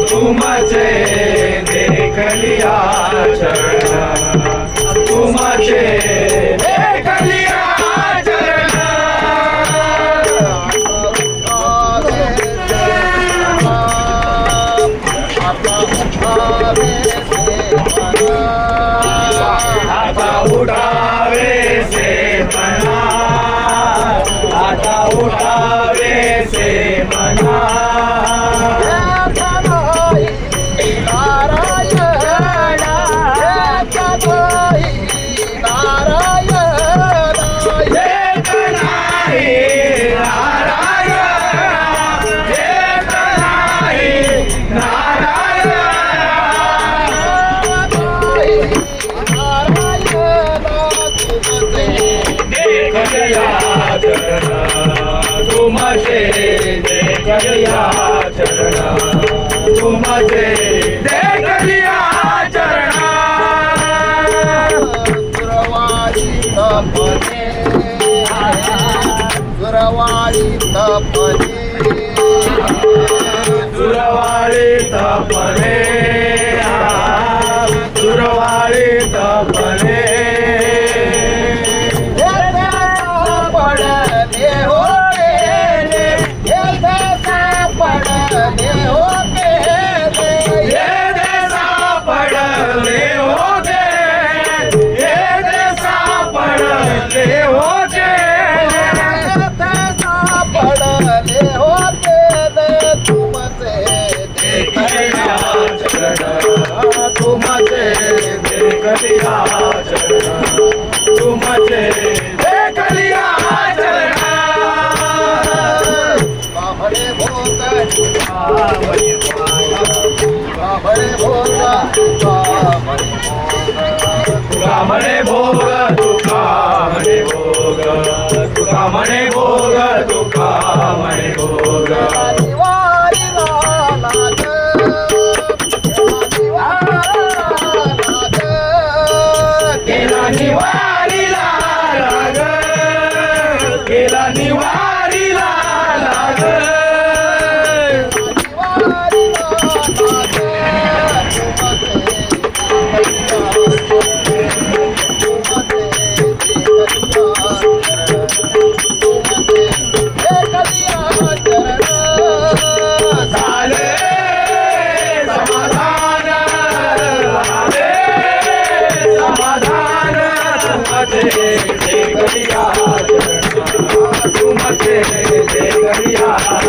तुमचे देख लिया चरण तुमचे देख लिया चरण आता उठावे से मना आता उठावे से मना तुमचे देख लिया चरण तुमचे देख लिया चरण सुरवाळी तपने सुरवाळी तपने सुरवाळी तपने सुरवाळी तपने तुमचे देख लिया चरण तुमचे देख लिया चरण बाबरे भोग बाबरे भोग तुका म्हणे भोग तुका म्हणे भोग तुका म्हणे भोग तुका म्हणे भोग निवारीला लाग केला निवारीला लाग झाले समाधान समाधान तुमचे देख लिया तुमचे देख लिया